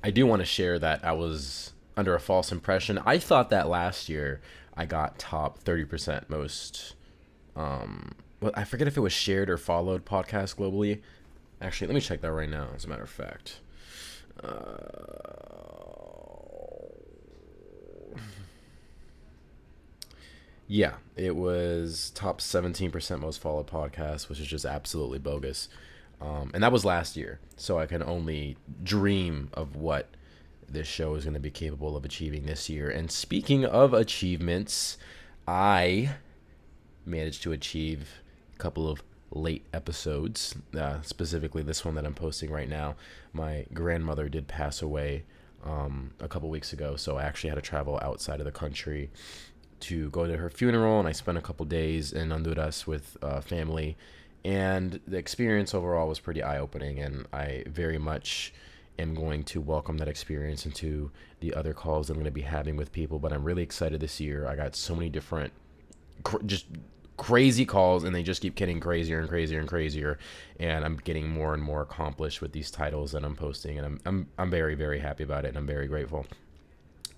I do want to share that I was under a false impression. I thought that last year I got top 30% most. Well, I forget if it was shared or followed podcast globally. Actually, let me check that right now. As a matter of fact, yeah, it was top 17% most followed podcast, which is just absolutely bogus. And that was last year, so I can only dream of what this show is going to be capable of achieving this year. And speaking of achievements, I managed to achieve a couple of late episodes, specifically this one that I'm posting right now. My grandmother did pass away a couple weeks ago, so I actually had to travel outside of the country to go to her funeral, and I spent a couple days in Honduras with family. And the experience overall was pretty eye-opening, and I very much am going to welcome that experience into the other calls I'm going to be having with people. But I'm really excited this year. I got so many different just crazy calls, and they just keep getting crazier and crazier and crazier, and I'm getting more and more accomplished with these titles that I'm posting, and I'm very, very happy about it, and I'm very grateful.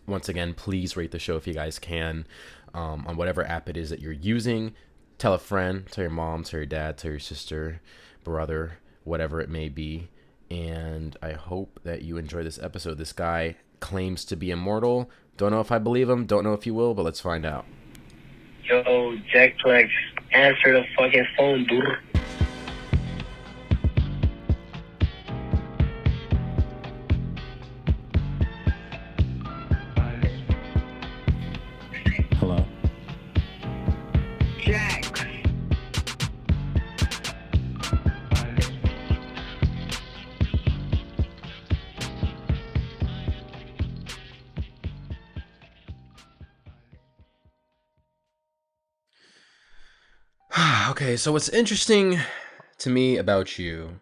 Once again, please rate the show if you guys can, on whatever app it is that you're using. Tell a friend, tell your mom, tell your dad, tell your sister, brother, whatever it may be. And I hope that you enjoy this episode. This guy claims to be immortal. Don't know if I believe him. Don't know if he will, but let's find out. Yo, Jackplex, answer the fucking phone, dude. Hello. Jack. Okay, so what's interesting to me about you,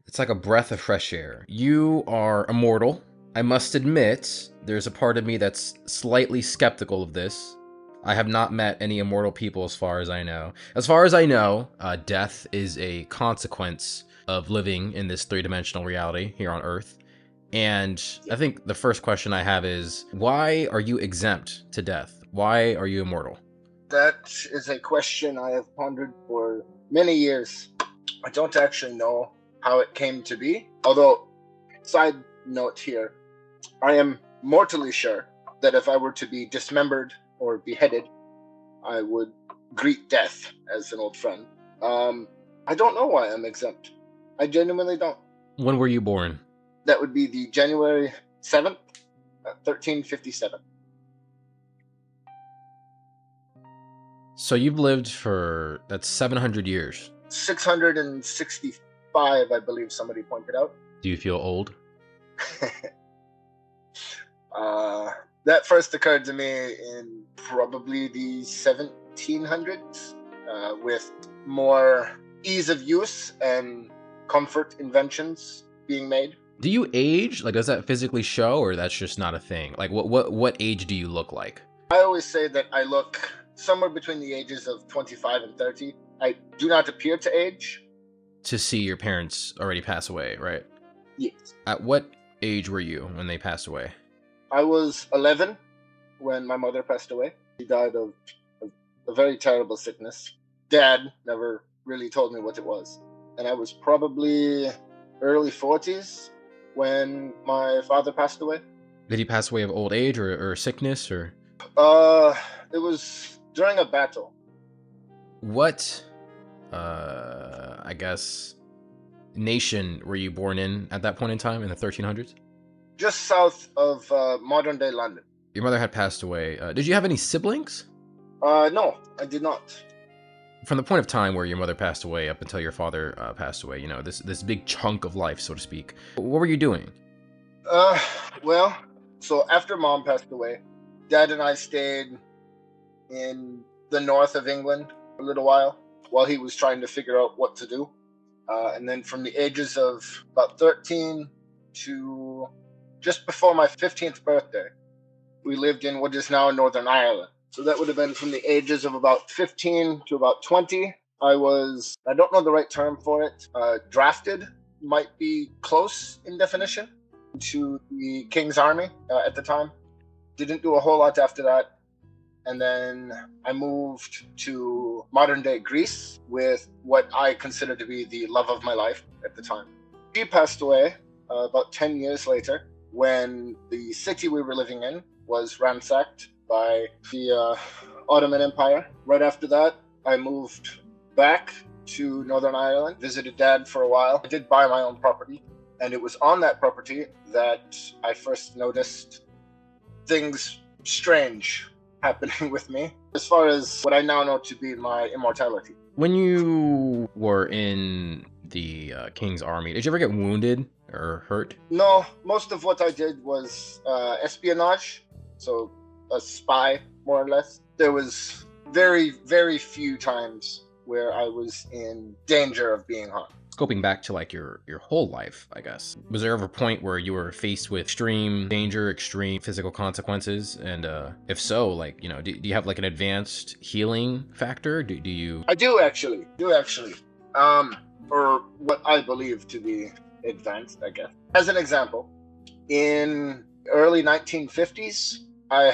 it's like a breath of fresh air. You are immortal. I must admit, there's a part of me that's slightly skeptical of this. I have not met any immortal people as far as I know. As far as I know, death is a consequence of living in this three-dimensional reality here on Earth. And I think the first question I have is, why are you exempt to death? Why are you immortal? That is a question I have pondered for many years. I don't actually know how it came to be. Although, side note here, I am mortally sure that if I were to be dismembered or beheaded, I would greet death as an old friend. I don't know why I'm exempt. I genuinely don't. When were you born? That would be the January 7th, 1357. So you've lived for, that's 700 years. 665, I believe somebody pointed out. Do you feel old? That first occurred to me in probably the 1700s, with more ease of use and comfort inventions being made. Do you age? Like, does that physically show, or that's just not a thing? Like, what age do you look like? I always say that I look somewhere between the ages of 25 and 30. I do not appear to age. To see your parents already pass away, right? Yes. At what age were you when they passed away? I was 11 when my mother passed away. She died of a very terrible sickness. Dad never really told me what it was. And I was probably early 40s when my father passed away. Did he pass away of old age or sickness or? It was during a battle. What, I guess, nation were you born in at that point in time in the 1300s? Just south of modern day London. Your mother had passed away. Did you have any siblings? No, I did not. From the point of time where your mother passed away up until your father passed away, you know, this big chunk of life, so to speak, what were you doing? Well, so after mom passed away, Dad and I stayed in the north of England for a little while he was trying to figure out what to do. And then from the ages of about 13 to just before my 15th birthday, we lived in what is now Northern Ireland. So that would have been from the ages of about 15 to about 20. I don't know the right term for it, drafted, might be close in definition. to the King's Army at the time. Didn't do a whole lot after that. And then I moved to modern day Greece with what I consider to be the love of my life at the time. She passed away about 10 years later when the city we were living in was ransacked by the Ottoman Empire. Right after that, I moved back to Northern Ireland, visited Dad for a while. I did buy my own property, and it was on that property that I first noticed things strange happening with me as far as what I now know to be my immortality. When you were in the King's Army, did you ever get wounded or hurt? No, most of what I did was espionage, so a spy, more or less. There was very, very few times where I was in danger of being harmed. Scoping back to like your whole life, I guess, was there ever a point where you were faced with extreme danger, extreme physical consequences? And if so, like, you know, do you have like an advanced healing factor? Do you? I do actually. Or what I believe to be advanced, I guess. As an example, in early 1950s, I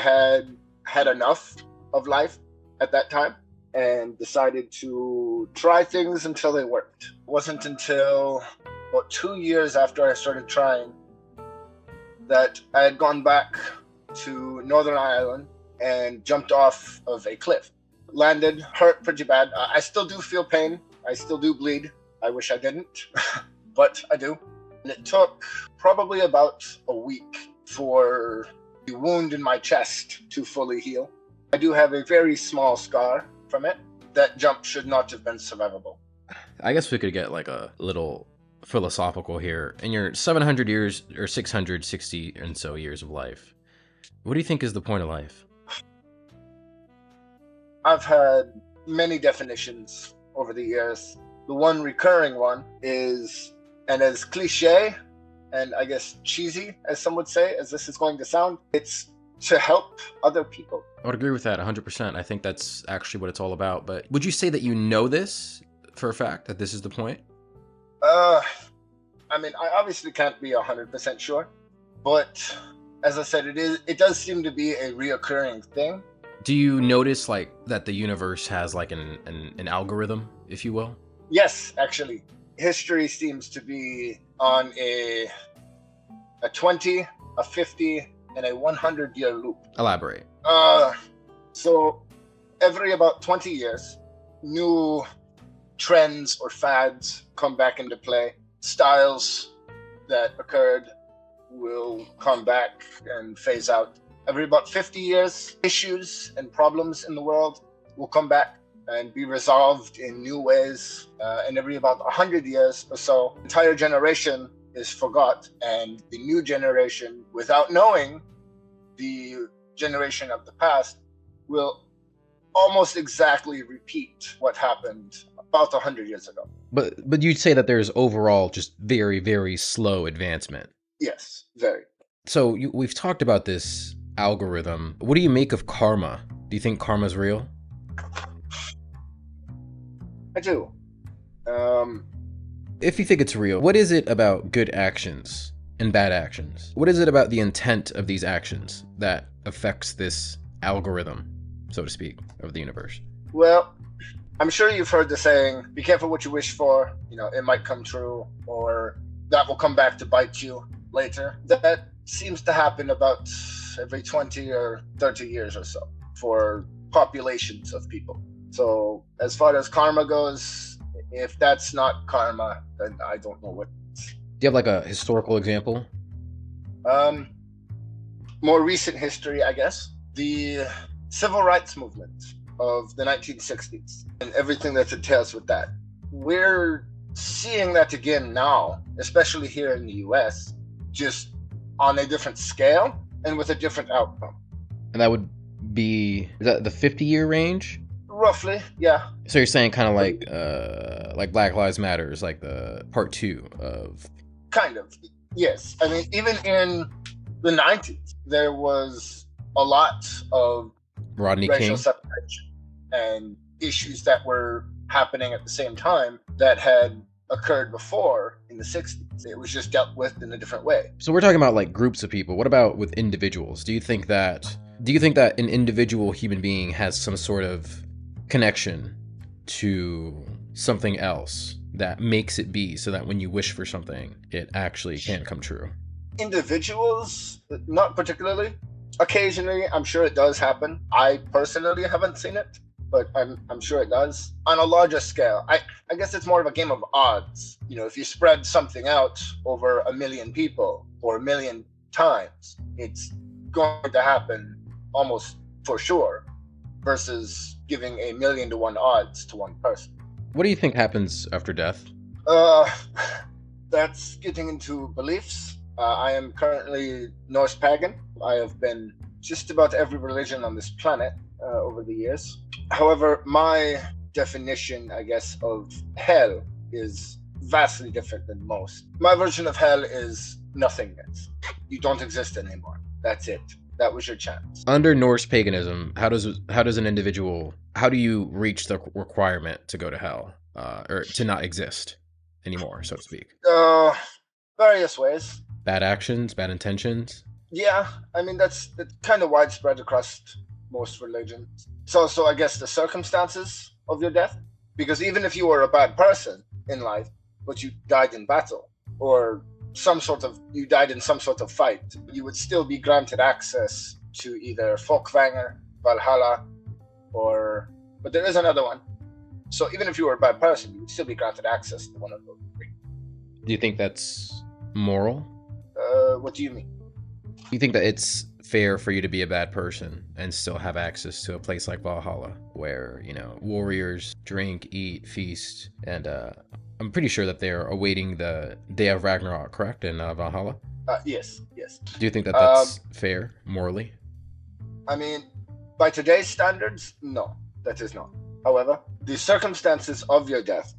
had enough of life at that time and decided to try things until they worked. It wasn't until about 2 years after I started trying that I had gone back to Northern Ireland and jumped off of a cliff. Landed, hurt pretty bad. I still do feel pain. I still do bleed. I wish I didn't, but I do. And it took probably about a week for the wound in my chest to fully heal. I do have a very small scar from it. That jump should not have been survivable. I guess we could get like a little philosophical here. In your 700 years or 660 and so years of life, what do you think is the point of life? I've had many definitions over the years. The one recurring one is, and as cliche and I guess cheesy as some would say, as this is going to sound, it's to help other people. I would agree with that 100%. I think that's actually what it's all about. But would you say that you know this for a fact, that this is the point? I mean, I obviously can't be 100% sure, but as I said, it does seem to be a reoccurring thing. Do you notice like that the universe has like an algorithm, if you will? Yes, actually. History seems to be on a 20, a 50, and a 100-year loop. Elaborate. So every about 20 years, new trends or fads come back into play. Styles that occurred will come back and phase out. Every about 50 years, issues and problems in the world will come back and be resolved in new ways. And every about 100 years or so, entire generation is forgot, and the new generation, without knowing the generation of the past, will almost exactly repeat what happened about 100 years ago. But you'd say that there's overall just very, very slow advancement. Yes, very. So we've talked about this algorithm. What do you make of karma? Do you think karma's real? I do. If you think it's real, what is it about good actions and bad actions? What is it about the intent of these actions that affects this algorithm, so to speak, of the universe? Well, I'm sure you've heard the saying, be careful what you wish for, you know, it might come true, or that will come back to bite you later. That seems to happen about every 20 or 30 years or so for populations of people. So as far as karma goes, if that's not karma, then I don't know what. Do you have like a historical example? More recent history, I guess. The civil rights movement of the 1960s and everything that entails with that. We're seeing that again now, especially here in the US, just on a different scale and with a different outcome. And that would be, is that the 50-year range? Roughly, yeah. So you're saying kind of like Black Lives Matter is like the part 2 of... Kind of, yes. I mean, even in the 90s, there was a lot of Rodney racial King separation and issues that were happening at the same time that had occurred before in the 60s. It was just dealt with in a different way. So we're talking about like groups of people. What about with individuals? Do you think that an individual human being has some sort of connection to something else that makes it be, so that when you wish for something, it actually can come true? Individuals, not particularly. Occasionally, I'm sure it does happen. I personally haven't seen it, but I'm sure it does. On a larger scale, I guess it's more of a game of odds. You know, if you spread something out over 1 million people or 1 million times, it's going to happen almost for sure, versus giving 1,000,000 to 1 odds to one person. What do you think happens after death? That's getting into beliefs. I am currently Norse pagan. I have been just about every religion on this planet over the years. However, my definition, I guess, of hell is vastly different than most. My version of hell is nothingness. You don't exist anymore. That's it. That was your chance. Under Norse paganism, how do you reach the requirement to go to hell, or to not exist anymore, so to speak? Various ways. Bad actions, bad intentions. Yeah, I mean that's kind of widespread across most religions. So I guess the circumstances of your death, because even if you were a bad person in life, but you died in battle, or you died in some sort of fight, you would still be granted access to either Folkvanger, Valhalla, but there is another one. So even if you were a bad person, you would still be granted access to one of those three. Do you think that's moral? What do you mean? You think that it's fair for you to be a bad person and still have access to a place like Valhalla, where, you know, warriors drink, eat, feast, and I'm pretty sure that they're awaiting the day of Ragnarok, correct, in Valhalla? Yes. Do you think that that's fair, morally? I mean, by today's standards, no, that is not. However, the circumstances of your death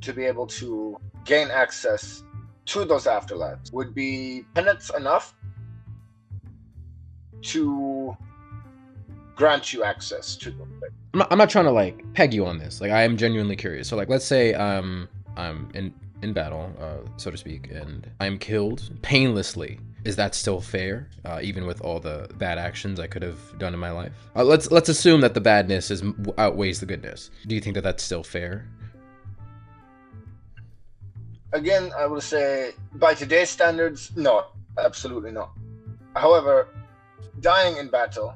to be able to gain access to those afterlives would be penance enough to grant you access to them. I'm not trying to like peg you on this. Like, I am genuinely curious. So like, let's say I'm in battle, so to speak, and I'm killed painlessly. Is that still fair, even with all the bad actions I could have done in my life? Let's assume that the badness outweighs the goodness. Do you think that that's still fair? Again, I will say, by today's standards, no, absolutely not. However, dying in battle,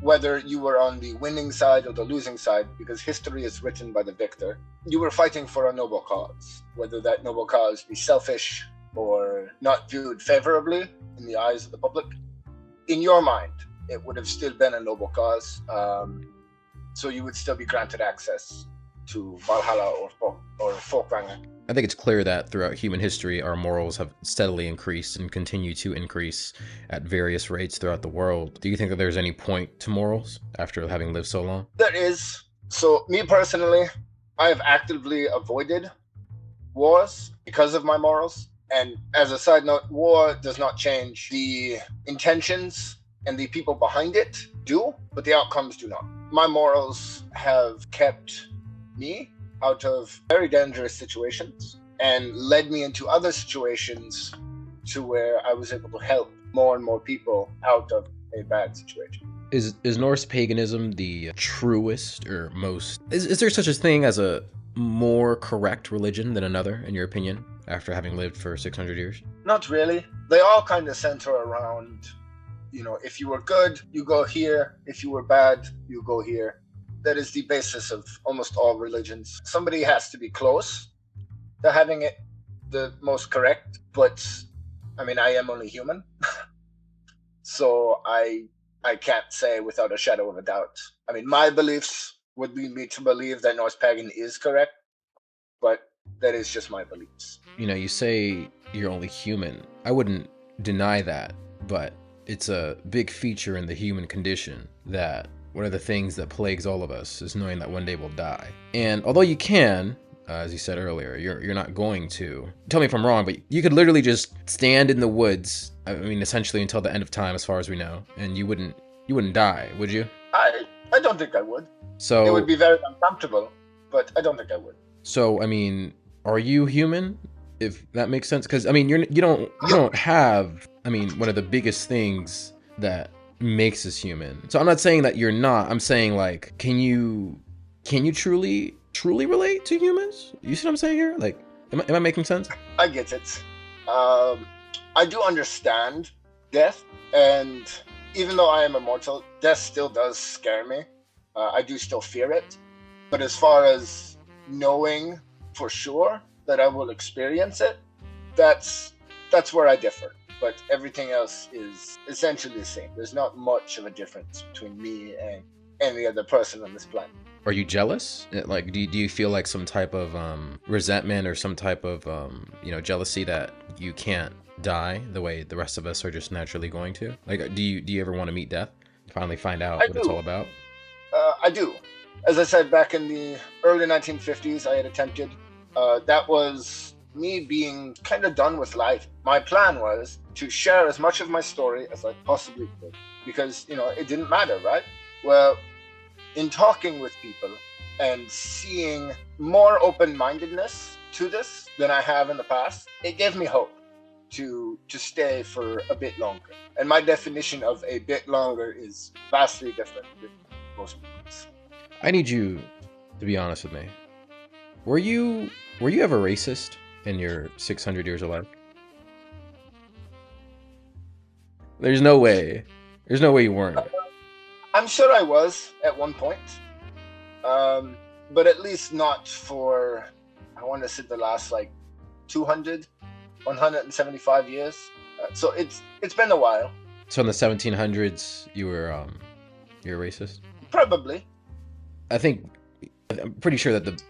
whether you were on the winning side or the losing side, because history is written by the victor, you were fighting for a noble cause, whether that noble cause be selfish or not viewed favorably in the eyes of the public. In your mind, it would have still been a noble cause. So you would still be granted access to Valhalla or Folkvanger. I think it's clear that throughout human history, our morals have steadily increased and continue to increase at various rates throughout the world. Do you think that there's any point to morals after having lived so long? There is. So me personally, I have actively avoided wars because of my morals. And as a side note, war does not change. The intentions and the people behind it do, but the outcomes do not. My morals have kept me out of very dangerous situations and led me into other situations to where I was able to help more and more people out of a bad situation. Is Norse paganism the truest or most... Is there such a thing as a more correct religion than another, in your opinion, after having lived for 600 years? Not really. They all kind of center around, you know, if you were good, you go here. If you were bad, you go here. That is the basis of almost all religions. Somebody has to be close to having it the most correct, but I mean, I am only human. So I can't say without a shadow of a doubt. I mean, my beliefs would lead me to believe that Norse pagan is correct, but that is just my beliefs. You know, you say you're only human. I wouldn't deny that, but it's a big feature in the human condition that one of the things that plagues all of us is knowing that one day we'll die. And although you can, as you said earlier, you're not going to. Tell me if I'm wrong, but you could literally just stand in the woods, I mean, essentially until the end of time, as far as we know, and you wouldn't die, would you? I don't think I would. So It would be very uncomfortable, but I don't think I would. So, I mean, are you human? If that makes sense, because I mean, you don't have. I mean, one of the biggest things that makes us human. So I'm not saying that you're not. I'm saying like, can you truly relate to humans? You see what I'm saying here? Like, am I making sense? I get it. I do understand death, and even though I am immortal, death still does scare me. I do still fear it. But as far as knowing for sure that I will experience it, that's where I differ. But everything else is essentially the same. There's not much of a difference between me and any other person on this planet. Are you jealous? Like, do you feel like some type of resentment or some type of jealousy that you can't die the way the rest of us are just naturally going to? Like, do you ever want to meet death? Finally find out what it's all about? I do. As I said, back in the early 1950s, I had attempted. That was me being kind of done with life. My plan was to share as much of my story as I possibly could, because, it didn't matter, right? Well, in talking with people and seeing more open-mindedness to this than I have in the past, it gave me hope to stay for a bit longer. And my definition of a bit longer is vastly different than most people's. I need you to be honest with me. Were you ever racist in your 600 years of life? There's no way you weren't. I'm sure I was at one point, but at least not for, I want to say, the last 175 years. So it's been a while. So in the 1700s, you were racist? Probably. I'm pretty sure that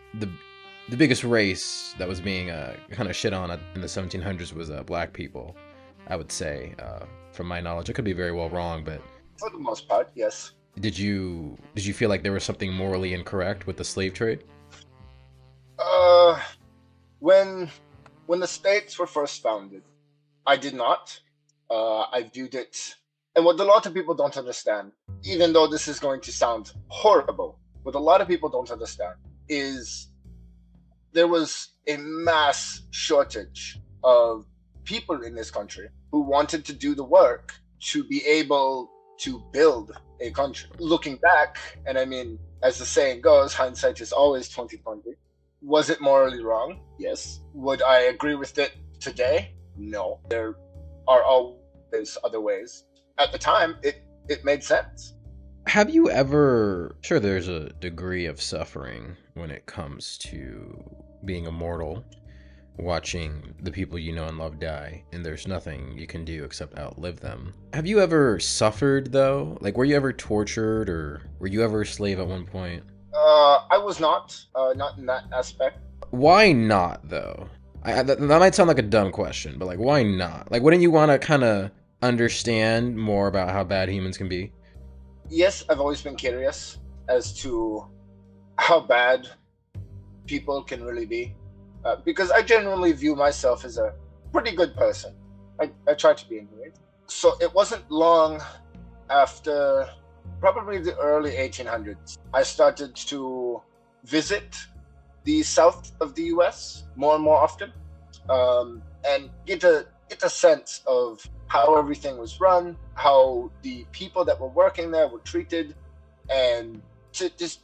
the biggest race that was being kind of shit on in the 1700s was black people. I would say, from my knowledge, I could be very well wrong, but for the most part, yes. Did you feel like there was something morally incorrect with the slave trade? When the states were first founded, I did not. I viewed it, and what a lot of people don't understand, even though this is going to sound horrible, what a lot of people don't understand is there was a mass shortage of people in this country who wanted to do the work to be able to build a country. Looking back, and I mean, as the saying goes, hindsight is always 20/20. Was it morally wrong? Yes. Would I agree with it today? No. There are always other ways. At the time, it made sense. Have you ever... Sure, there's a degree of suffering when it comes to being immortal, watching the people you know and love die, and there's nothing you can do except outlive them. Have you ever suffered, though? Like, were you ever tortured, or were you ever a slave at one point? I was not in that aspect. Why not, though? That might sound like a dumb question, but, like, why not? Like, wouldn't you want to kind of understand more about how bad humans can be? Yes, I've always been curious as to how bad people can really be. Because I genuinely view myself as a pretty good person. I try to be anyway. So it wasn't long after probably the early 1800s, I started to visit the south of the US more and more often, and get a sense of how everything was run, how the people that were working there were treated, and to just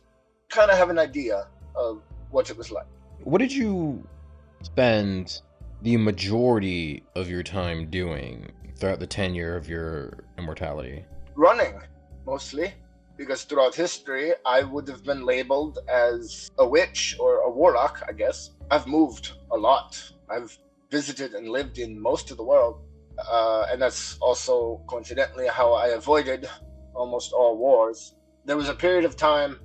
kind of have an idea of what it was like. What did you spend the majority of your time doing throughout the tenure of your immortality? Running, mostly, because throughout history, I would have been labeled as a witch or a warlock, I guess. I've moved a lot. I've visited and lived in most of the world. And that's also coincidentally how I avoided almost all wars. There was a period of time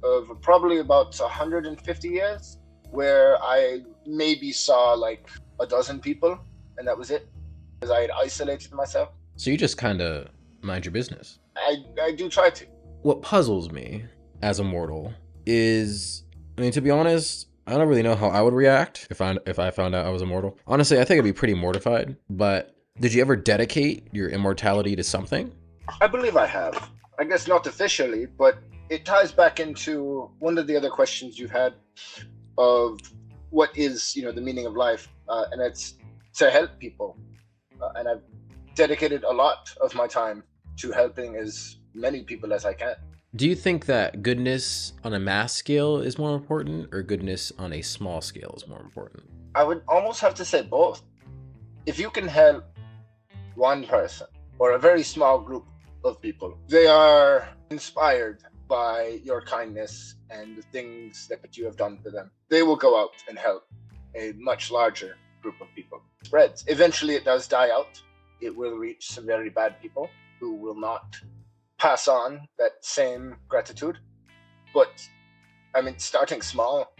of probably about 150 years where I maybe saw like a dozen people, and that was it, because I had isolated myself. So you just kind of mind your business. I do try to. What puzzles me as a mortal is, I mean, to be honest, I don't really know how I would react if I found out I was immortal. Honestly, I think I'd be pretty mortified. But did you ever dedicate your immortality to something? I believe I have. I guess not officially, but it ties back into one of the other questions you've had of what is, the meaning of life, and it's to help people. And I've dedicated a lot of my time to helping as many people as I can. Do you think that goodness on a mass scale is more important, or goodness on a small scale is more important? I would almost have to say both. If you can help one person or a very small group of people, they are inspired by your kindness and the things that you have done for them. They will go out and help a much larger group of people. Spreads. Eventually it does die out. It will reach some very bad people who will not pass on that same gratitude. But I mean, starting small,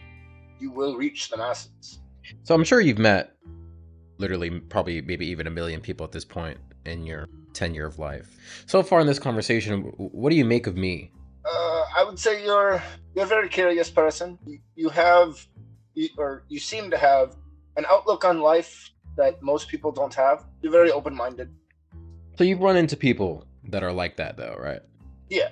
you will reach the masses. So I'm sure you've met literally probably maybe even 1 million people at this point in your tenure of life. So far in this conversation, what do you make of me? I would say you're a very curious person. You seem to have an outlook on life that most people don't have. You're very open-minded. So you've run into people that are like that, though, right? Yeah.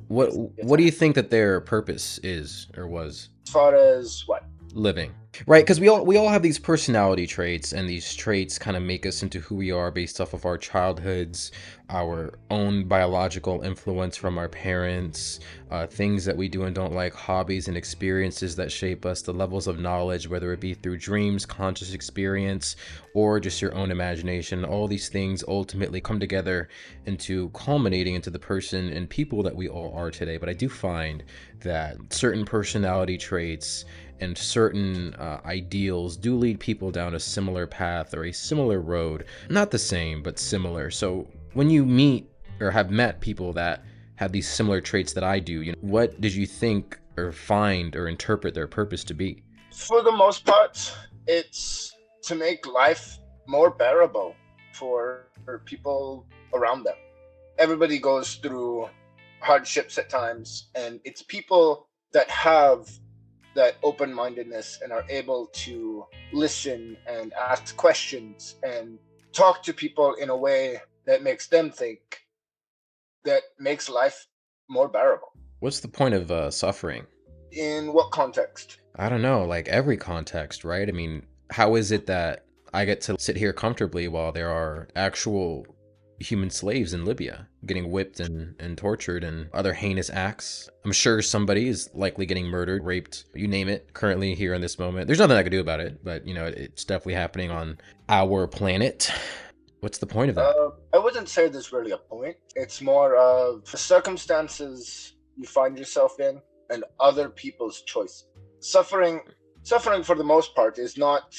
What do you think that their purpose is or was? As far as what? Living, right? Because we all have these personality traits, and these traits kind of make us into who we are based off of our childhoods, our own biological influence from our parents, things that we do and don't like, hobbies and experiences that shape us, the levels of knowledge, whether it be through dreams, conscious experience, or just your own imagination. All these things ultimately come together into culminating into the person and people that we all are today. But I do find that certain personality traits and certain ideals do lead people down a similar path or a similar road. Not the same, but similar. So when you meet or have met people that have these similar traits that I do, what did you think or find or interpret their purpose to be? For the most part, it's to make life more bearable for people around them. Everybody goes through hardships at times, and it's people that have that open-mindedness and are able to listen and ask questions and talk to people in a way that makes them think, that makes life more bearable. What's the point of suffering? In what context? I don't know, like every context, right? I mean, how is it that I get to sit here comfortably while there are actual human slaves in Libya getting whipped and tortured and other heinous acts? I'm sure somebody is likely getting murdered, raped, you name it, currently here in this moment. There's nothing I can do about it, but it's definitely happening on our planet. What's the point of that? I wouldn't say there's really a point. It's more of the circumstances you find yourself in and other people's choices. Suffering for the most part is not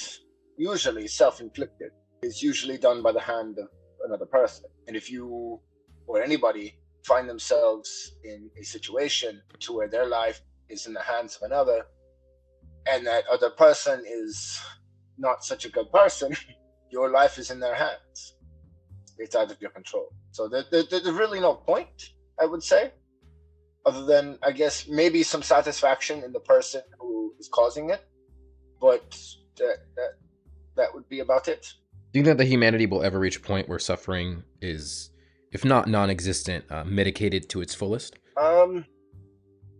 usually self-inflicted. It's usually done by the hand of another person. And if you or anybody find themselves in a situation to where their life is in the hands of another, and that other person is not such a good person, your life is in their hands. It's out of your control. So there's really no point, I would say, other than, I guess, maybe some satisfaction in the person who is causing it. But that would be about it. Do you think that humanity will ever reach a point where suffering is, if not non-existent, mitigated to its fullest?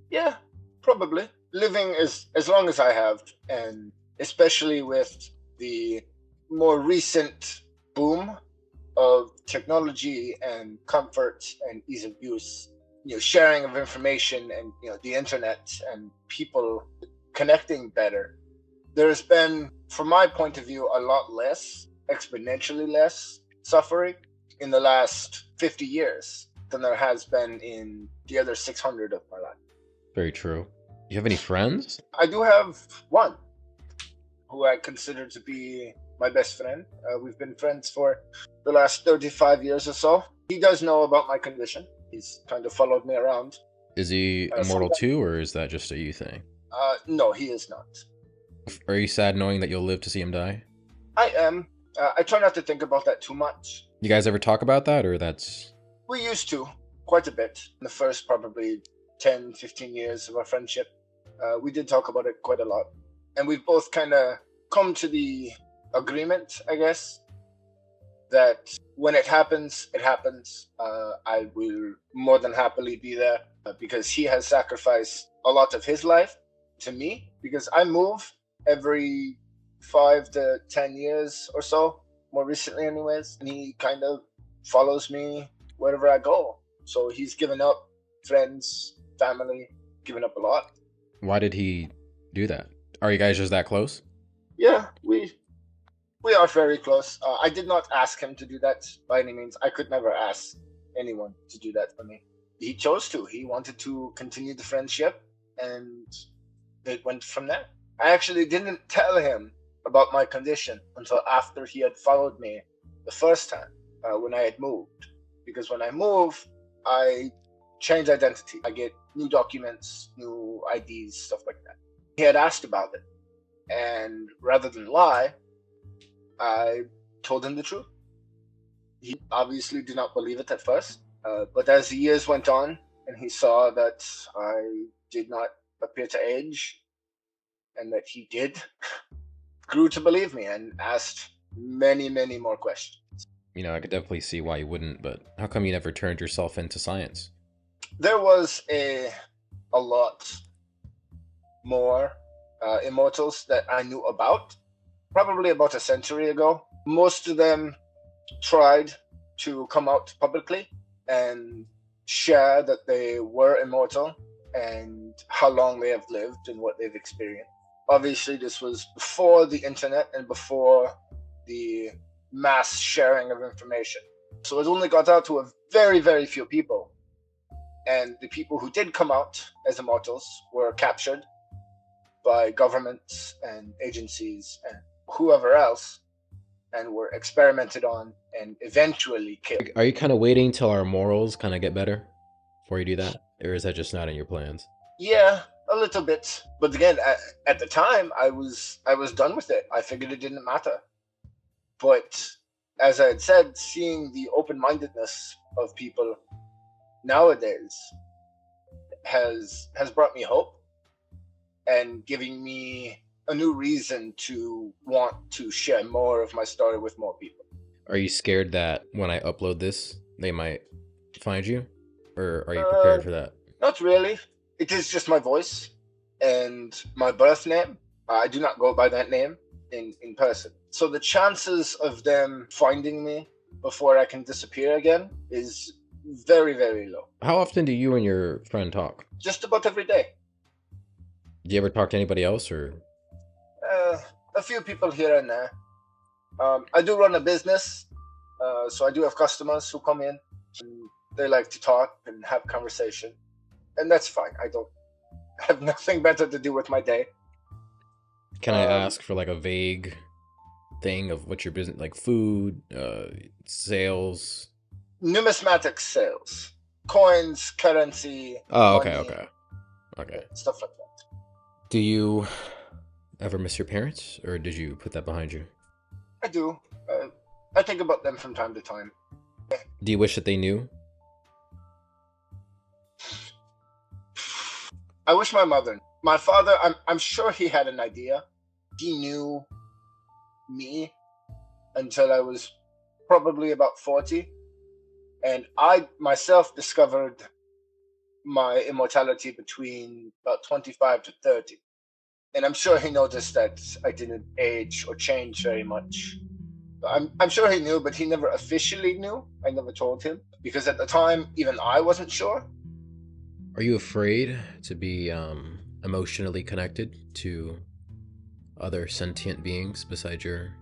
Yeah, probably. Living as long as I have, and especially with the more recent boom of technology and comfort and ease of use, sharing of information and the internet and people connecting better, there's been, from my point of view, a lot less, exponentially less suffering in the last 50 years than there has been in the other 600 of my life. Very true. You have any friends? I do have one who I consider to be my best friend. We've been friends for the last 35 years or so. He does know about my condition. He's kind of followed me around. Is he immortal too, or is that just a you thing? No, he is not. Are you sad knowing that you'll live to see him die? I am. I try not to think about that too much. You guys ever talk about that, or that's... We used to, quite a bit. In the first probably 10, 15 years of our friendship, we did talk about it quite a lot. And we've both kind of come to the agreement, I guess, that when it happens, it happens. I will more than happily be there because he has sacrificed a lot of his life to me, because I move every 5 to 10 years or so, more recently anyways, and he kind of follows me wherever I go. So he's given up friends, family, given up a lot. Why did he do that? Are you guys just that close? Yeah, we are very close. I did not ask him to do that by any means. I could never ask anyone to do that for me. He chose to. He wanted to continue the friendship, and it went from there. I actually didn't tell him about my condition until after he had followed me the first time when I had moved. Because when I move, I change identity. I get new documents, new IDs, stuff like that. He had asked about it, and rather than lie, I told him the truth. He obviously did not believe it at first, but as the years went on and he saw that I did not appear to age and that he did, grew to believe me and asked many, many more questions. You know, I could definitely see why you wouldn't, but how come you never turned yourself into science? There was a lot more immortals that I knew about, probably about a century ago. Most of them tried to come out publicly and share that they were immortal and how long they have lived and what they've experienced. Obviously, this was before the internet and before the mass sharing of information. So it only got out to a very, very few people. And the people who did come out as immortals were captured by governments and agencies and whoever else, and were experimented on and eventually killed. Are you kind of waiting till our morals kind of get better before you do that? Or is that just not in your plans? Yeah, a little bit. But again, at the time, I was done with it. I figured it didn't matter. But as I had said, seeing the open-mindedness of people nowadays has brought me hope and giving me a new reason to want to share more of my story with more people. Are you scared that when I upload this, they might find you? Or are you prepared for that? Not really. It is just my voice and my birth name. I do not go by that name in person. So the chances of them finding me before I can disappear again is very, very low. How often do you and your friend talk? Just about every day. Do you ever talk to anybody else, or? A few people here and there. I do run a business, so I do have customers who come in and they like to talk and have conversation, and that's fine. I don't have nothing better to do with my day. Can I ask for like a vague thing of what your business, like food, sales? Numismatic sales, coins, currency. Oh, money, okay. Stuff like that. Do you ever miss your parents, or did you put that behind you? I do. I think about them from time to time. Do you wish that they knew? I wish my mother. My father, I'm sure he had an idea. He knew me until I was probably about 40. And I myself discovered my immortality between about 25 to 30. And I'm sure he noticed that I didn't age or change very much. I'm sure he knew, but he never officially knew. I never told him. Because at the time, even I wasn't sure. Are you afraid to be emotionally connected to other sentient beings besides your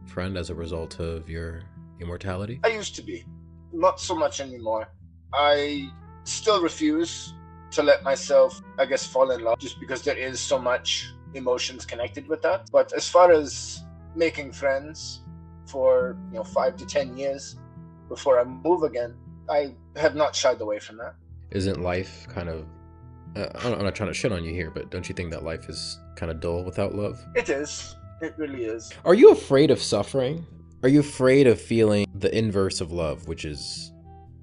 friend as a result of your immortality? I used to be. Not so much anymore. I still refuse to let myself, I guess, fall in love just because there is so much emotions connected with that. But as far as making friends for 5 to 10 years before I move again, I have not shied away from that. Isn't life kind of I'm not trying to shit on you here, but don't you think that life is kind of dull without love? It is. It really is. Are you afraid of suffering? Are you afraid of feeling the inverse of love, which is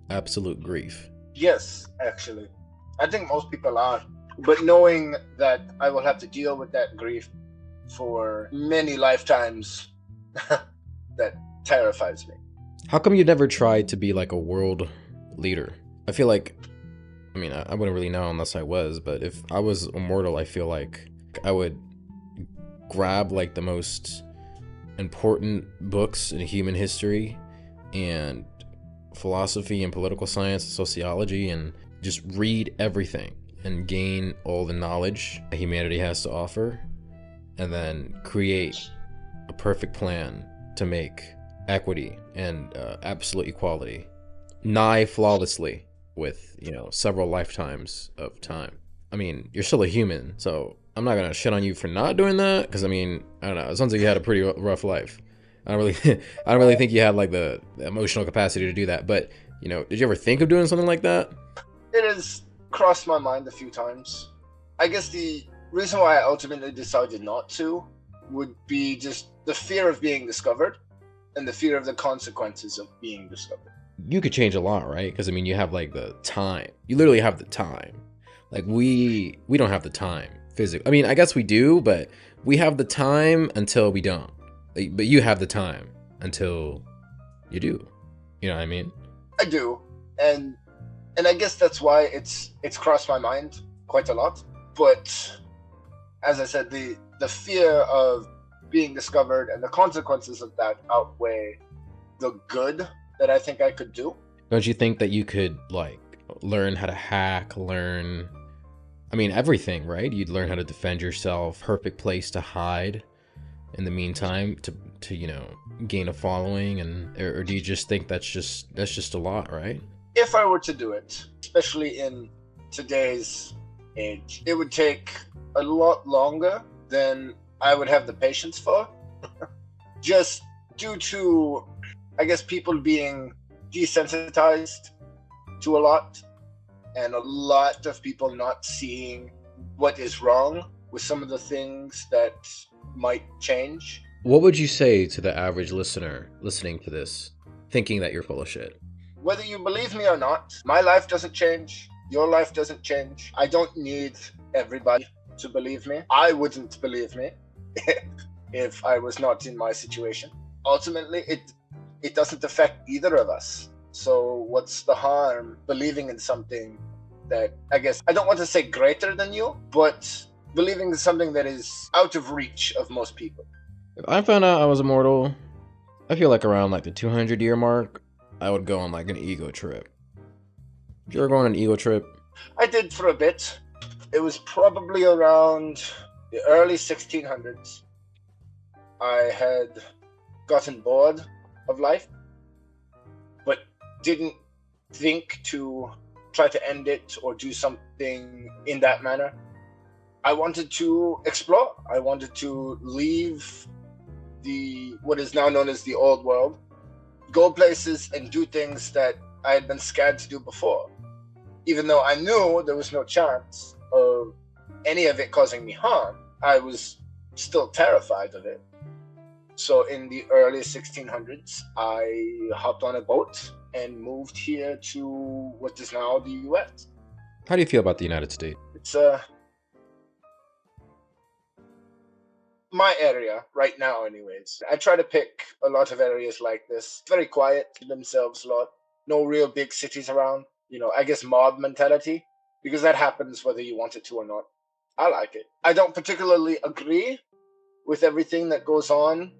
absolute grief? Yes, actually. I think most people are. But knowing that I will have to deal with that grief for many lifetimes, that terrifies me. How come you never tried to be like a world leader? I feel like, I mean, I wouldn't really know unless I was, but if I was immortal, I feel like I would grab like the most important books in human history and philosophy and political science and sociology and just read everything and gain all the knowledge that humanity has to offer, and then create a perfect plan to make equity and absolute equality nigh flawlessly with, you know, several lifetimes of time. I mean, you're still a human, so I'm not gonna shit on you for not doing that, because I mean, I don't know, it sounds like you had a pretty rough life. I don't really I don't really think you had like the emotional capacity to do that, but you know, did you ever think of doing something like that? It has crossed my mind a few times. I guess the reason why I ultimately decided not to would be just the fear of being discovered and the fear of the consequences of being discovered. You could change a lot, right? Because I mean, you have like the time. You literally have the time. Like we don't have the time physically. I mean, I guess we do, but we have the time until we don't. Like, but you have the time until you do. You know what I mean? I do, and I guess that's why it's crossed my mind quite a lot. But as I said, the fear of being discovered and the consequences of that outweigh the good that I think I could do. Don't you think that you could like learn how to hack, learn, I mean, everything, right? You'd learn how to defend yourself, perfect place to hide in the meantime to you know, gain a following, and or do you just think that's just a lot, right? If I were to do it, especially in today's age, it would take a lot longer than I would have the patience for. Just due to, I guess, people being desensitized to a lot, and a lot of people not seeing what is wrong with some of the things that might change. What would you say to the average listener listening to this, thinking that you're full of shit? Whether you believe me or not, my life doesn't change. Your life doesn't change. I don't need everybody to believe me. I wouldn't believe me if I was not in my situation. Ultimately, it doesn't affect either of us. So what's the harm believing in something that, I guess, I don't want to say greater than you, but believing in something that is out of reach of most people. If I found out I was immortal, I feel like around like the 200-year mark, I would go on like an ego trip. Did you ever go on an ego trip? I did for a bit. It was probably around the early 1600s. I had gotten bored of life, but didn't think to try to end it or do something in that manner. I wanted to explore. I wanted to leave what is now known as the old world, go places and do things that I had been scared to do before. Even though I knew there was no chance of any of it causing me harm, I was still terrified of it. So in the early 1600s, I hopped on a boat and moved here to what is now the US. How do you feel about the United States? It's my area right now anyways. I try to pick a lot of areas like this. Very quiet to themselves a lot. No real big cities around. You know, I guess mob mentality, because that happens whether you want it to or not. I like it. I don't particularly agree with everything that goes on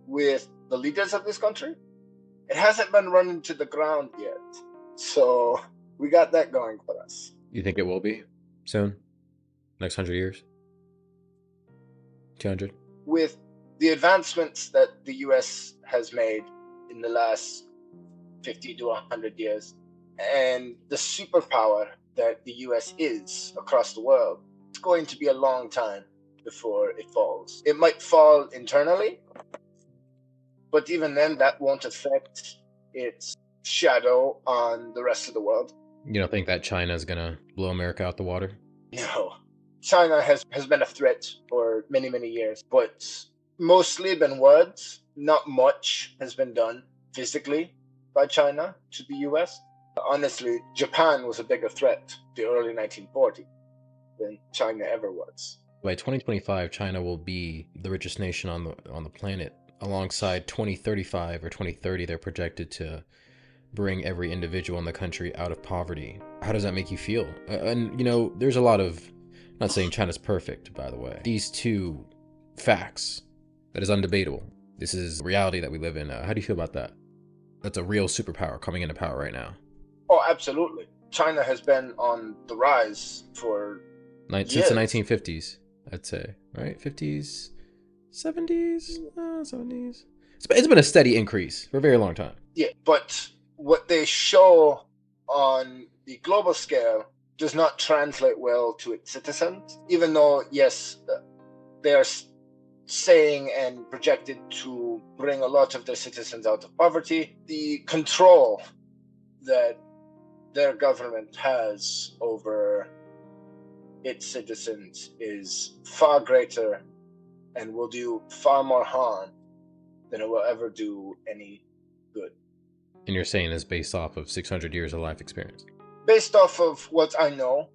with the leaders of this country. It hasn't been run into the ground yet. So we got that going for us. You think it will be soon? Next 100 years? 200? With the advancements that the US has made in the last 50 to 100 years, and the superpower that the US is across the world, it's going to be a long time before it falls. It might fall internally, but even then, that won't affect its shadow on the rest of the world. You don't think that China's gonna blow America out the water? No. China has been a threat for many, many years, but mostly been words. Not much has been done physically by China to the US. Honestly, Japan was a bigger threat the early 1940s than China ever was. By 2025, China will be the richest nation on the planet, alongside 2035 or 2030, they're projected to bring every individual in the country out of poverty. How does that make you feel? And, you know, there's a lot of, I'm not saying China's perfect, by the way. These two facts, that is undebatable. This is reality that we live in. How do you feel about that? That's a real superpower coming into power right now. Oh, absolutely. China has been on the rise for Since the 1950s, I'd say, right? 50s, 70s, 70s. It's been a steady increase for a very long time. Yeah, but what they show on the global scale does not translate well to its citizens, even though, yes, they are saying and projected to bring a lot of their citizens out of poverty. The control that their government has over its citizens is far greater and will do far more harm than it will ever do any good. And you're saying this based off of 600 years of life experience? Based off of what I know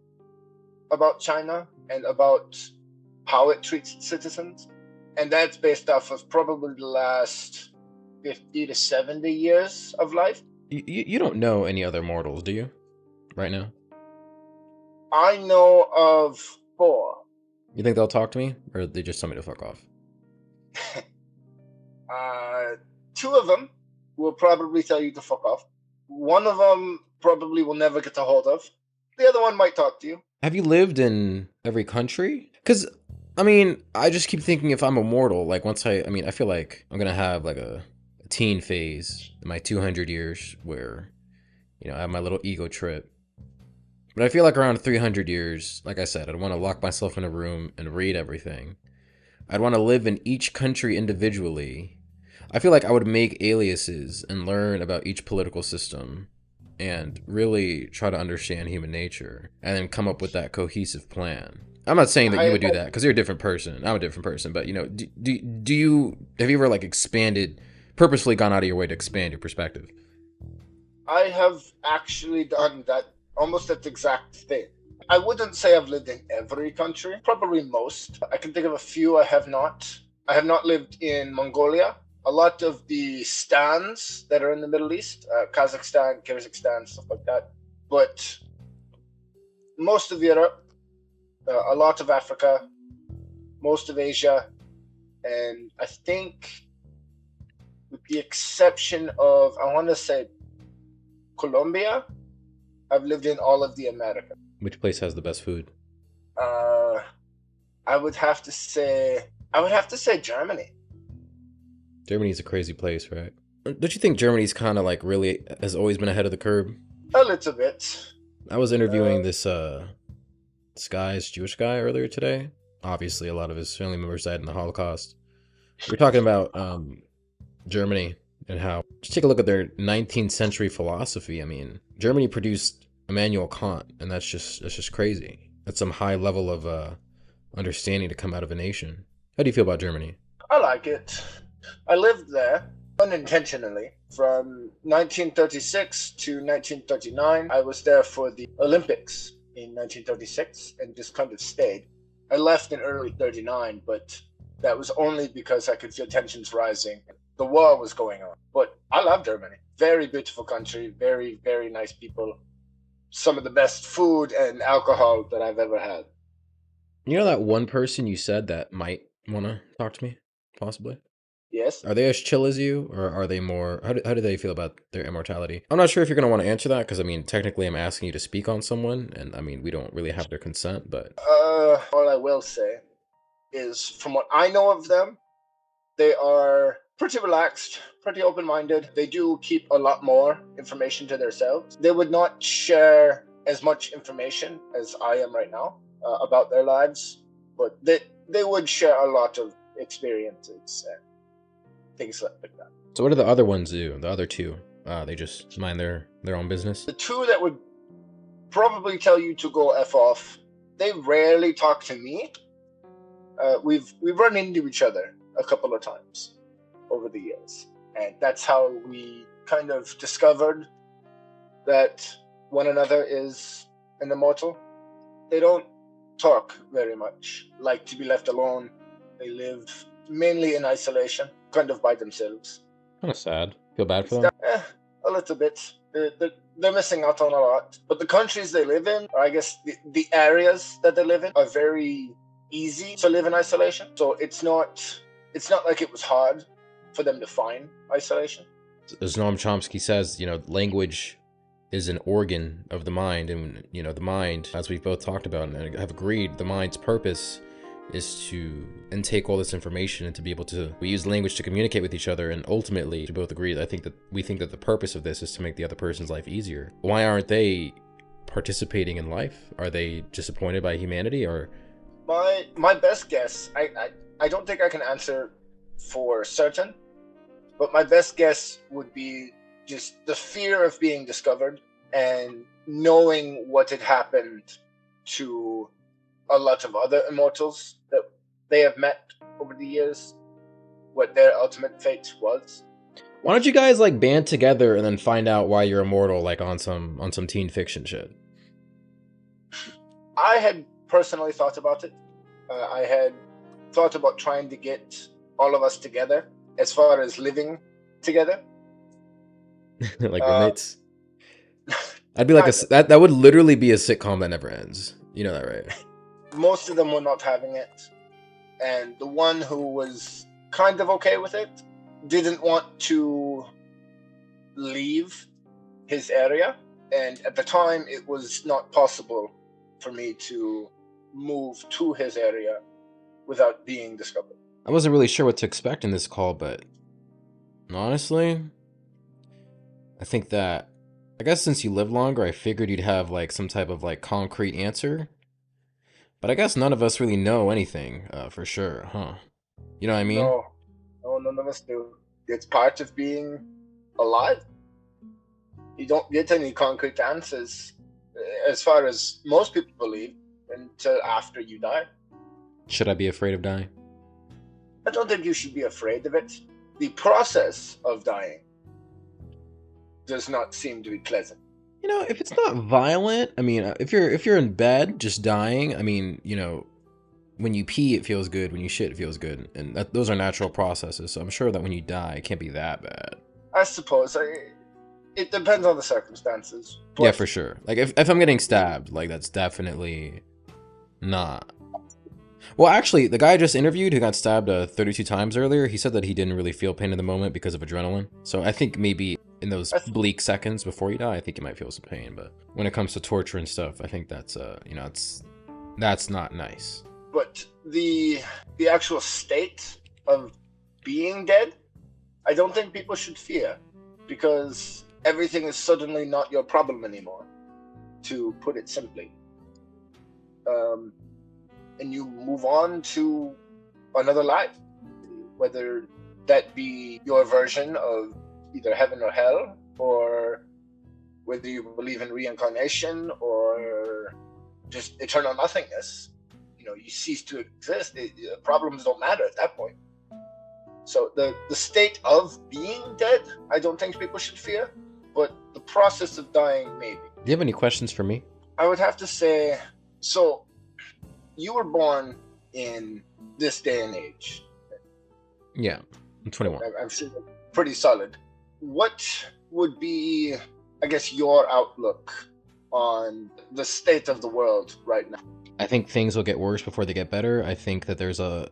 about China and about how it treats its citizens, and that's based off of probably the last 50 to 70 years of life. You don't know any other mortals, do you? Right now? I know of 4. You think they'll talk to me? Or they just tell me to fuck off? 2 of them will probably tell you to fuck off. One of them probably will never get a hold of. The other one might talk to you. Have you lived in every country? Because, I mean, I just keep thinking if I'm immortal, like once I feel like I'm going to have like a teen phase in my 200 years where, you know, I have my little ego trip. But I feel like around 300 years, like I said, I'd want to lock myself in a room and read everything. I'd want to live in each country individually. I feel like I would make aliases and learn about each political system and really try to understand human nature and then come up with that cohesive plan. I'm not saying that you would do that because you're a different person. I'm a different person. But, you know, have you ever like expanded, purposefully gone out of your way to expand your perspective? I have actually done that, almost that exact thing. I wouldn't say I've lived in every country, probably most. I can think of a few I have not. I have not lived in Mongolia. A lot of the stans that are in the Middle East, Kazakhstan, Kyrgyzstan, stuff like that. But most of Europe, a lot of Africa, most of Asia, and I think with the exception of, I want to say, Colombia, I've lived in all of the Americas. Which place has the best food? I would have to say Germany. Germany's a crazy place, right? Don't you think Germany's kind of like really has always been ahead of the curve? A little bit. I was interviewing this Jewish guy earlier today. Obviously, a lot of his family members died in the Holocaust. We're talking about Germany and how, just take a look at their 19th century philosophy. I mean, Germany produced Immanuel Kant, and that's just crazy. That's some high level of understanding to come out of a nation. How do you feel about Germany? I like it. I lived there unintentionally from 1936 to 1939. I was there for the Olympics in 1936 and just kind of stayed. I left in early 39, but that was only because I could feel tensions rising. The war was going on. But I love Germany. Very beautiful country, very, very nice people. Some of the best food and alcohol that I've ever had. You know that one person you said that might want to talk to me, possibly? Yes. Are they as chill as you, or are they more, how do they feel about their immortality? I'm not sure if you're going to want to answer that, because, I mean, technically I'm asking you to speak on someone, and, I mean, we don't really have their consent, but... All I will say is, from what I know of them, they are pretty relaxed, pretty open-minded. They do keep a lot more information to themselves. They would not share as much information as I am right now about their lives, but they would share a lot of experiences and things like that. So what do the other ones do? The other two? They just mind their own business? The two that would probably tell you to go F off, they rarely talk to me. We've run into each other a couple of times over the years, and that's how we kind of discovered that one another is an immortal. They don't talk very much, like to be left alone. They live mainly in isolation, kind of by themselves. Kind of sad. Feel bad for them. A little bit. They're missing out on a lot. But the countries they live in, or I guess the areas that they live in, are very easy to live in isolation. So it's not like it was hard for them to find isolation. As Noam Chomsky says, language is an organ of the mind, and the mind, as we've both talked about and have agreed, the mind's purpose is to intake all this information and to be able to, we use language to communicate with each other, and ultimately, we both agree, we think that the purpose of this is to make the other person's life easier. Why aren't they participating in life? Are they disappointed by humanity, or? My best guess, I don't think I can answer for certain, but my best guess would be just the fear of being discovered and knowing what had happened to a lot of other immortals that they have met over the years, what their ultimate fate was. Why don't you guys band together and then find out why you're immortal, on some teen fiction shit? I had personally thought about it. I had thought about trying to get all of us together as far as living together. Roommates? I'd be that would literally be a sitcom that never ends. You know that, right? Most of them were not having it. And the one who was kind of okay with it didn't want to leave his area. And at the time, it was not possible for me to move to his area without being discovered. I wasn't really sure what to expect in this call, but honestly, I think that, I guess since you live longer, I figured you'd have some type of concrete answer. But I guess none of us really know anything for sure, huh? You know what I mean? No, none of us do. It's part of being alive. You don't get any concrete answers, as far as most people believe, until after you die. Should I be afraid of dying? I don't think you should be afraid of it. The process of dying does not seem to be pleasant. If it's not violent, I mean, if you're in bed just dying, I mean, when you pee it feels good, when you shit it feels good, and those are natural processes. So I'm sure that when you die, it can't be that bad. I suppose it depends on the circumstances. Yeah, for sure. If I'm getting stabbed, that's definitely not. Well, actually, the guy I just interviewed who got stabbed 32 times earlier, he said that he didn't really feel pain in the moment because of adrenaline. So I think maybe in those bleak seconds before you die, I think you might feel some pain. But when it comes to torture and stuff, I think that's that's not nice. But the actual state of being dead, I don't think people should fear, because everything is suddenly not your problem anymore, to put it simply. And you move on to another life, whether that be your version of either heaven or hell, or whether you believe in reincarnation or just eternal nothingness. You cease to exist. Problems don't matter at that point. So the state of being dead, I don't think people should fear, but the process of dying, maybe. Do you have any questions for me? I would have to say, so you were born in this day and age. Yeah, I'm 21. I'm sure pretty solid. What would be, I guess, your outlook on the state of the world right now? I think things will get worse before they get better. I think that there's a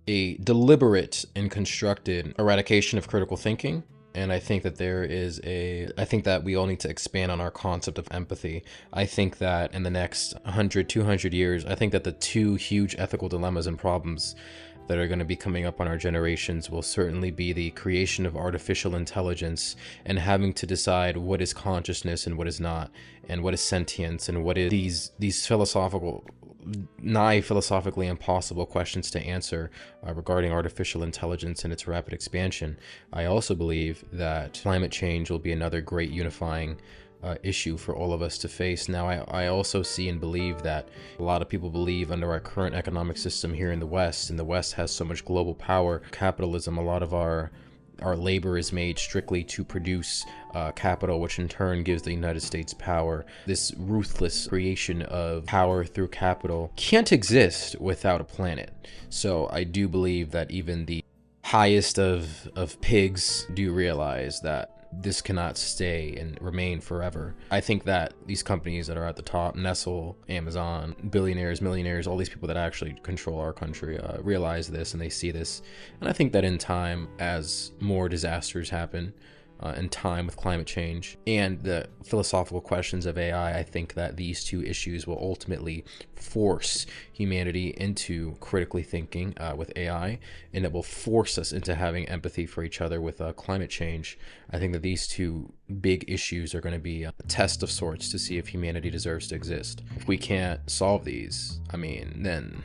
deliberate and constructed eradication of critical thinking. And I think that I think that we all need to expand on our concept of empathy. I think that in the next 100, 200 years, I think that the two huge ethical dilemmas and problems that are going to be coming up on our generations will certainly be the creation of artificial intelligence and having to decide what is consciousness and what is not, and what is sentience, and what is these nigh philosophically impossible questions to answer regarding artificial intelligence and its rapid expansion. I also believe that climate change will be another great unifying issue for all of us to face. Now, I also see and believe that a lot of people believe under our current economic system here in the West, and the West has so much global power, capitalism, a lot of our labor is made strictly to produce capital, which in turn gives the United States power. This ruthless creation of power through capital can't exist without a planet. So I do believe that even the highest of pigs do realize that this cannot stay and remain forever. I think that these companies that are at the top, Nestle, Amazon, billionaires, millionaires, all these people that actually control our country, realize this and they see this. And I think that in time, as more disasters happen, in time with climate change and the philosophical questions of AI, I think that these two issues will ultimately force humanity into critically thinking with AI, and it will force us into having empathy for each other with climate change. I think that these two big issues are going to be a test of sorts to see if humanity deserves to exist. If we can't solve these, I mean, then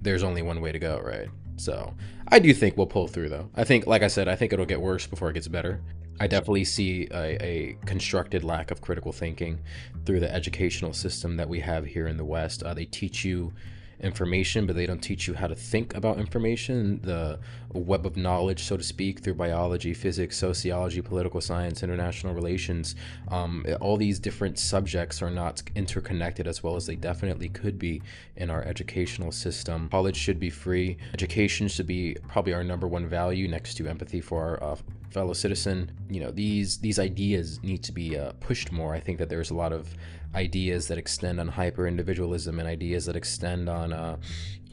there's only one way to go, right? So I do think we'll pull through, though. I think, like I said, I think it'll get worse before it gets better. I definitely see a constructed lack of critical thinking through the educational system that we have here in the West. They teach you information, but they don't teach you how to think about information. The web of knowledge, so to speak, through biology, physics, sociology, political science, international relations, all these different subjects are not interconnected as well as they definitely could be in our educational system. College should be free. Education should be probably our number one value next to empathy for our fellow citizen. You know, these ideas need to be pushed more. I think that there's a lot of ideas that extend on hyper individualism and ideas that extend on a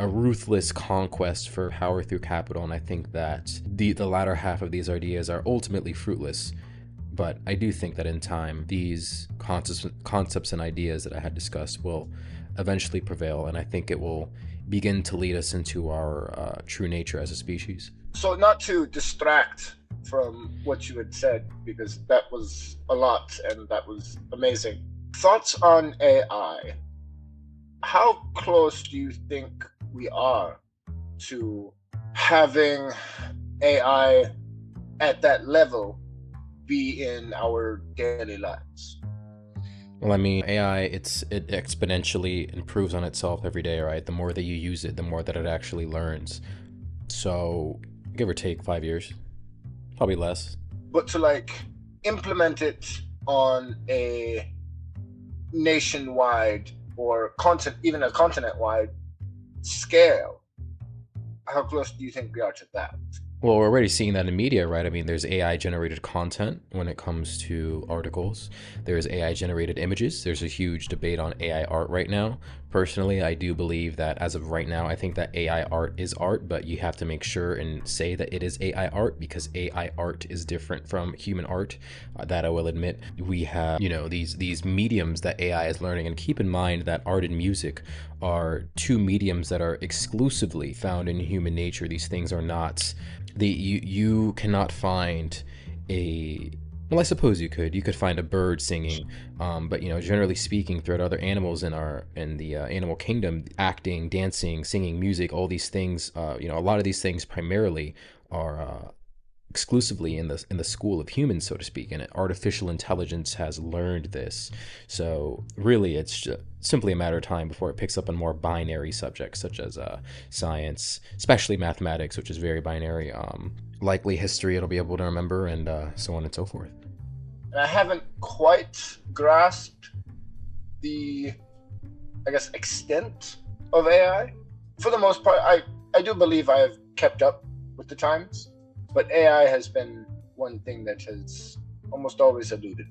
ruthless conquest for power through capital, and I think that the latter half of these ideas are ultimately fruitless. But I do think that in time these concepts and ideas that I had discussed will eventually prevail, and I think it will begin to lead us into our true nature as a species. So, not to distract from what you had said, because that was a lot and that was amazing. Thoughts on AI. How close do you think we are to having AI at that level be in our daily lives? Well, I mean, AI, it exponentially improves on itself every day, right? The more that you use it, the more that it actually learns. So, give or take 5 years, probably less. But to implement it on a nationwide or even a continent-wide scale, how close do you think we are to that? Well, we're already seeing that in media, right? I mean, there's AI generated content when it comes to articles. There's AI generated images. There's a huge debate on AI art right now. Personally, I do believe that as of right now, I think that AI art is art, but you have to make sure and say that it is AI art because AI art is different from human art. That I will admit. We have, these mediums that AI is learning, and keep in mind that art and music are two mediums that are exclusively found in human nature. These things are not. You cannot find well, I suppose you could find a bird singing, but generally speaking, throughout other animals in the animal kingdom, acting, dancing, singing, music, all these things, a lot of these things primarily are exclusively in the school of humans, so to speak, and artificial intelligence has learned this. So really, it's just simply a matter of time before it picks up on more binary subjects such as science, especially mathematics, which is very binary. Likely history it'll be able to remember, and so on and so forth. I haven't quite grasped the, extent of AI. For the most part, I do believe I have kept up with the times. But AI has been one thing that has almost always eluded.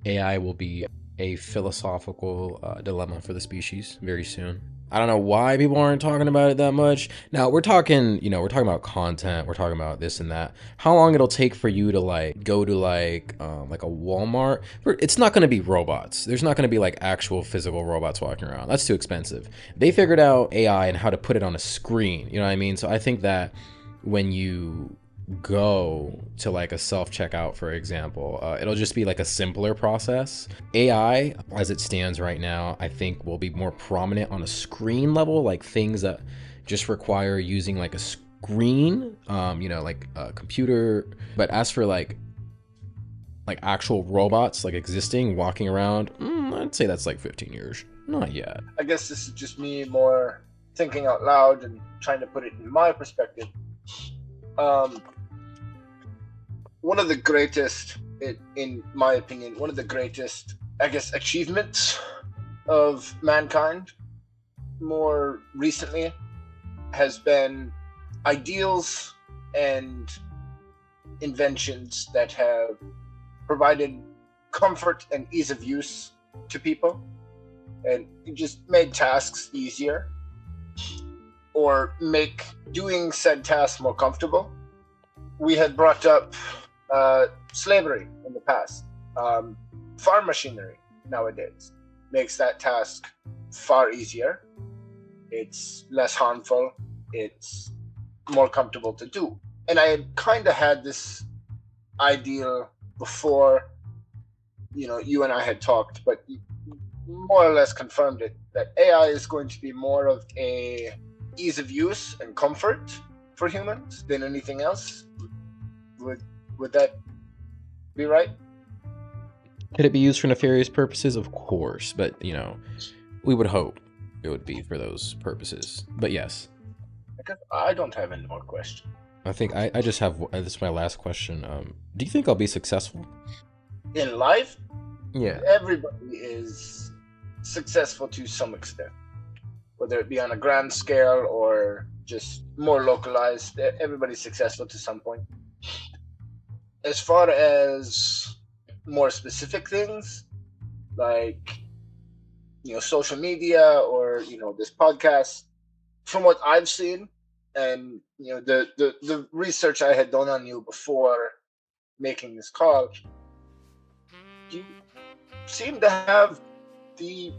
AI will be a philosophical dilemma for the species very soon. I don't know why people aren't talking about it that much. Now we're talking about content. We're talking about this and that. How long it'll take for you to go to a Walmart? It's not going to be robots. There's not going to be actual physical robots walking around. That's too expensive. They figured out AI and how to put it on a screen. You know what I mean? So I think that when you go to a self-checkout, for example, it'll just be a simpler process. AI as it stands right now, I think will be more prominent on a screen level, things that just require using a screen, a computer. But as for actual robots existing walking around, I'd say that's 15 years. Not yet. I guess this is just me more thinking out loud and trying to put it in my perspective. One of the greatest, in my opinion, achievements of mankind more recently has been ideals and inventions that have provided comfort and ease of use to people, and it just made tasks easier or make doing said tasks more comfortable. We had brought up slavery in the past. Farm machinery nowadays makes that task far easier. It's less harmful. It's more comfortable to do. And I had kind of had this ideal before, you and I had talked, but more or less confirmed it, that AI is going to be more of a ease of use and comfort for humans than anything else. Would that be right? Could it be used for nefarious purposes? Of course, but we would hope it would be for those purposes. But yes, Because I don't have any more questions. I think I just have this is my last question. Do you think I'll be successful? In life, Yeah. everybody is successful to some extent, whether it be on a grand scale or just more localized. Everybody's successful to some point. As far as more specific things, like social media or this podcast, from what I've seen, and the research I had done on you before making this call, you seem to have the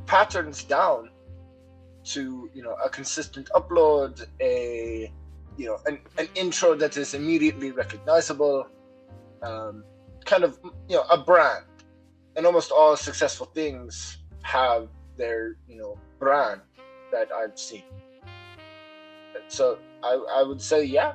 patterns down to a consistent upload, an intro that is immediately recognizable, kind of a brand. And almost all successful things have their brand that I've seen. So I would say, yeah,